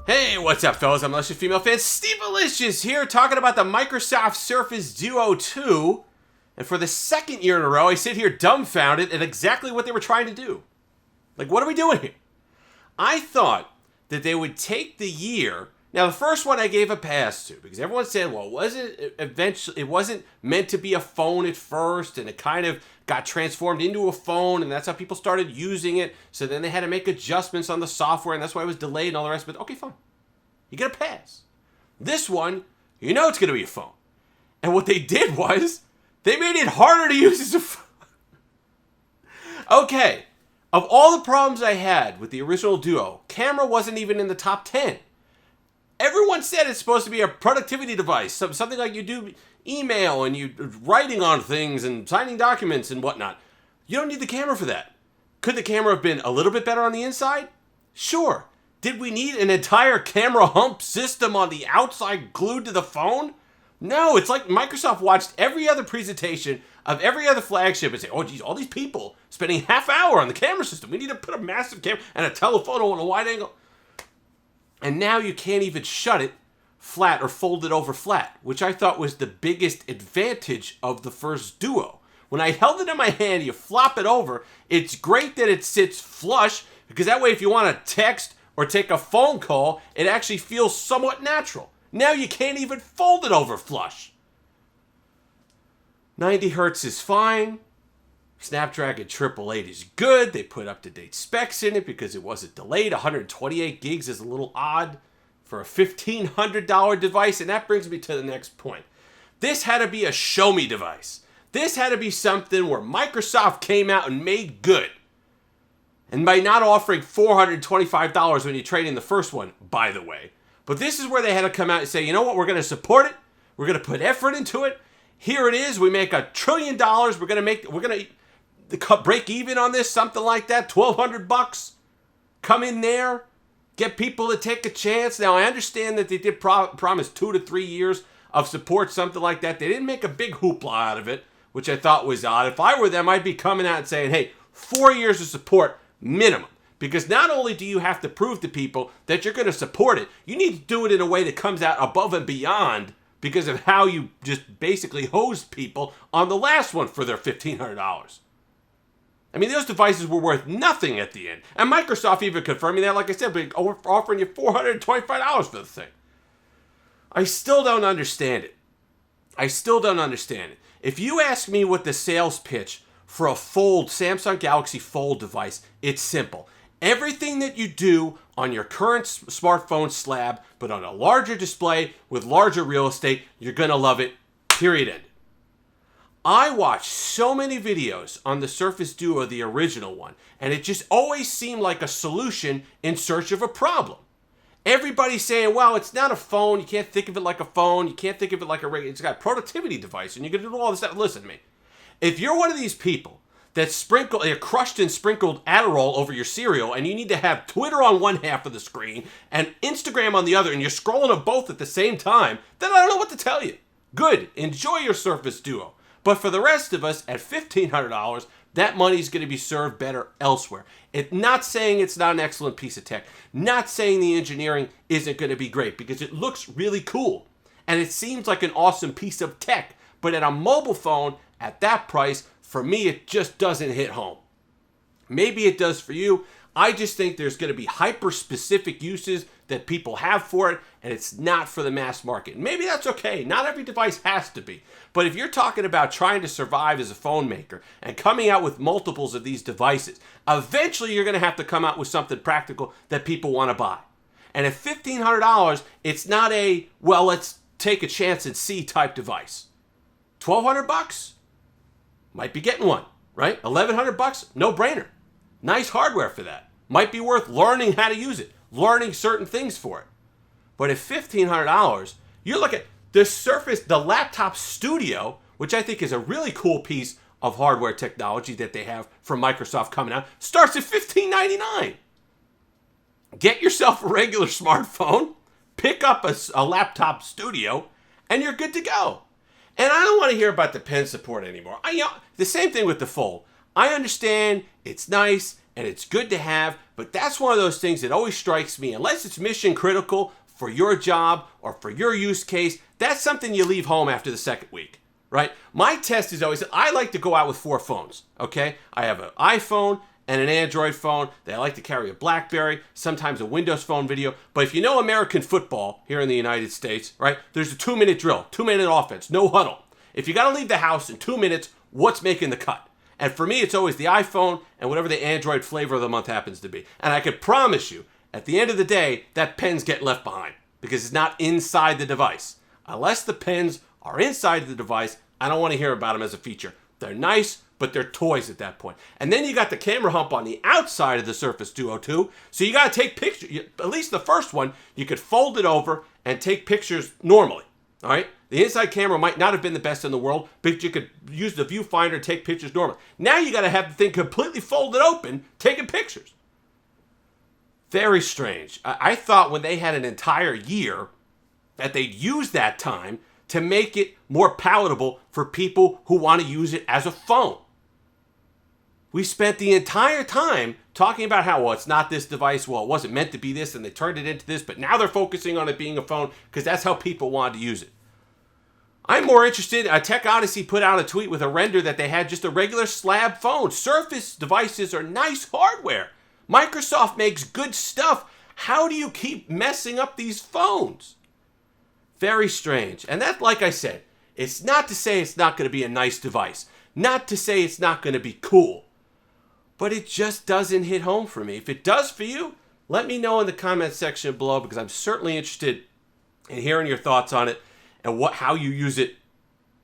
Hey, what's up, fellas? I'm Malicious Female Fan Steve Malicious here, talking about the Microsoft Surface Duo 2. And for the second year in a row, I sit here dumbfounded at exactly what they were trying to do. Like, what are we doing here? I thought that they would take the year. Now, the first one I gave a pass to because everyone said, well, it wasn't meant to be a phone at first, and it kind of got transformed into a phone, and that's how people started using it. So then they had to make adjustments on the software, and that's why it was delayed and all the rest of it. Okay, fine. You get a pass. This one, you know it's going to be a phone. And what they did was, they made it harder to use as a phone. Okay, of all the problems I had with the original Duo, camera wasn't even in the top 10. Everyone said it's supposed to be a productivity device, something like you do email and you writing on things and signing documents and whatnot. You don't need the camera for that. Could the camera have been a little bit better on the inside? Sure. Did we need an entire camera hump system on the outside glued to the phone? No, it's like Microsoft watched every other presentation of every other flagship and say, oh geez, all these people spending half hour on the camera system. We need to put a massive camera and a telephoto on a wide angle. And now you can't even shut it flat or fold it over flat, which I thought was the biggest advantage of the first Duo. When I held it in my hand, you flop it over. It's great that it sits flush, because that way if you want to text or take a phone call, it actually feels somewhat natural. Now you can't even fold it over flush. 90 hertz is fine. Snapdragon 888 is good. They put up-to-date specs in it because it wasn't delayed. 128 gigs is a little odd for a $1,500 device, and that brings me to the next point. This had to be a show-me device. This had to be something where Microsoft came out and made good. And by not offering $425 when you trade in the first one, by the way. But this is where they had to come out and say, you know what, we're going to support it. We're going to put effort into it. Here it is. We make $1 trillion. We're going to break even on this, something like that, $1,200. Come in there, get people to take a chance. Now, I understand that they did promise 2 to 3 years of support, something like that. They didn't make a big hoopla out of it, which I thought was odd. If I were them, I'd be coming out and saying, hey, 4 years of support minimum. Because not only do you have to prove to people that you're going to support it, you need to do it in a way that comes out above and beyond because of how you just basically hosed people on the last one for their $1,500. I mean, those devices were worth nothing at the end. And Microsoft even confirming that, like I said, we're offering you $425 for the thing. I still don't understand it. If you ask me what the sales pitch for a Samsung Galaxy Fold device, it's simple. Everything that you do on your current smartphone slab, but on a larger display with larger real estate, you're going to love it, period, end. I watched so many videos on the Surface Duo, the original one, and it just always seemed like a solution in search of a problem. Everybody's saying, well, it's not a phone. You can't think of it like a phone. You can't think of it like a regular. It's got a productivity device, and you can do all this stuff. Listen to me. If you're one of these people that crushed and sprinkled Adderall over your cereal, and you need to have Twitter on one half of the screen and Instagram on the other, and you're scrolling them both at the same time, then I don't know what to tell you. Good. Enjoy your Surface Duo. But for the rest of us, at $1,500, that money's going to be served better elsewhere. Not saying it's not an excellent piece of tech. Not saying the engineering isn't going to be great, because it looks really cool. And it seems like an awesome piece of tech. But at a mobile phone, at that price, for me, it just doesn't hit home. Maybe it does for you. I just think there's going to be hyper-specific uses that people have for it, and it's not for the mass market. Maybe that's okay. Not every device has to be. But if you're talking about trying to survive as a phone maker and coming out with multiples of these devices, eventually you're going to have to come out with something practical that people want to buy. And at $1,500, it's not a, well, let's take a chance and see type device. $1,200? Might be getting one, right? $1,100? No brainer. Nice hardware for that. Might be worth learning how to use it, learning certain things for it. But at $1,500, you look at the Surface, the Laptop Studio, which I think is a really cool piece of hardware technology that they have from Microsoft coming out, starts at $1,599. Get yourself a regular smartphone, pick up a Laptop Studio, and you're good to go. And I don't want to hear about the pen support anymore. The same thing with the Fold. I understand it's nice and it's good to have, but that's one of those things that always strikes me, unless it's mission critical for your job or for your use case, that's something you leave home after the second week, right? My test is always, I like to go out with 4 phones, okay? I have an iPhone and an Android phone. I like to carry a BlackBerry, sometimes a Windows Phone video. But if you know American football here in the United States, right, there's a 2-minute drill, 2-minute offense, no huddle. If you got to leave the house in 2 minutes, what's making the cut? And for me, it's always the iPhone and whatever the Android flavor of the month happens to be. And I could promise you, at the end of the day, that pen's getting left behind because it's not inside the device. Unless the pens are inside the device, I don't want to hear about them as a feature. They're nice, but they're toys at that point. And then you got the camera hump on the outside of the Surface Duo 2, so you got to take pictures. At least the first one, you could fold it over and take pictures normally, all right? The inside camera might not have been the best in the world, but you could use the viewfinder to take pictures normally. Now you got to have the thing completely folded open, taking pictures. Very strange. I thought when they had an entire year that they'd use that time to make it more palatable for people who want to use it as a phone. We spent the entire time talking about how, well, it's not this device, well, it wasn't meant to be this, and they turned it into this, but now they're focusing on it being a phone because that's how people wanted to use it. I'm more interested, Tech Odyssey put out a tweet with a render that they had just a regular slab phone. Surface devices are nice hardware. Microsoft makes good stuff. How do you keep messing up these phones? Very strange. And that, like I said, it's not to say it's not going to be a nice device. Not to say it's not going to be cool. But it just doesn't hit home for me. If it does for you, let me know in the comment section below because I'm certainly interested in hearing your thoughts on it and how you use it.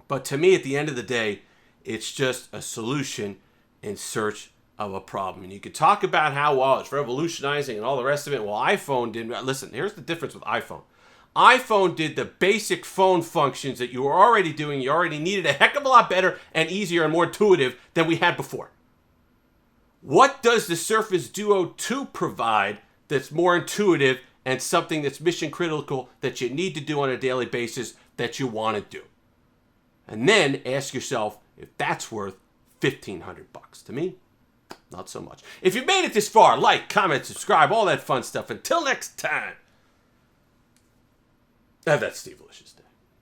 But to me, at the end of the day, it's just a solution in search of a problem. And you could talk about how, well, it's revolutionizing and all the rest of it. Well, iPhone didn't. Listen, here's the difference with iPhone. iPhone did the basic phone functions that you were already doing. You already needed a heck of a lot better and easier and more intuitive than we had before. What does the Surface Duo 2 provide that's more intuitive and something that's mission critical that you need to do on a daily basis that you want to do? And then ask yourself if that's worth $1,500. To me, not so much. If you made it this far, like, comment, subscribe, all that fun stuff. Until next time, have that Steve-alicious day.